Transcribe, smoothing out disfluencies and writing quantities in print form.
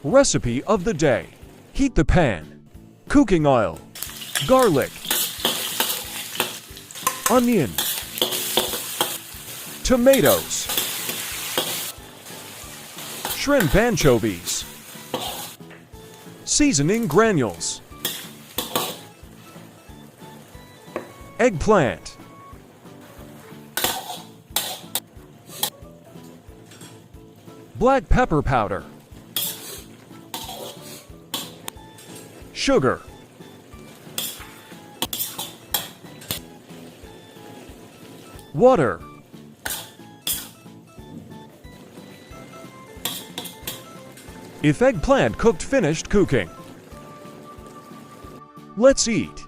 Recipe of the day. Heat the pan. Cooking oil. Garlic. Onion. Tomatoes. Shrimp anchovies. Seasoning granules. Eggplant. Black pepper powder. Sugar. Water. If eggplant cooked, finished cooking. Let's eat.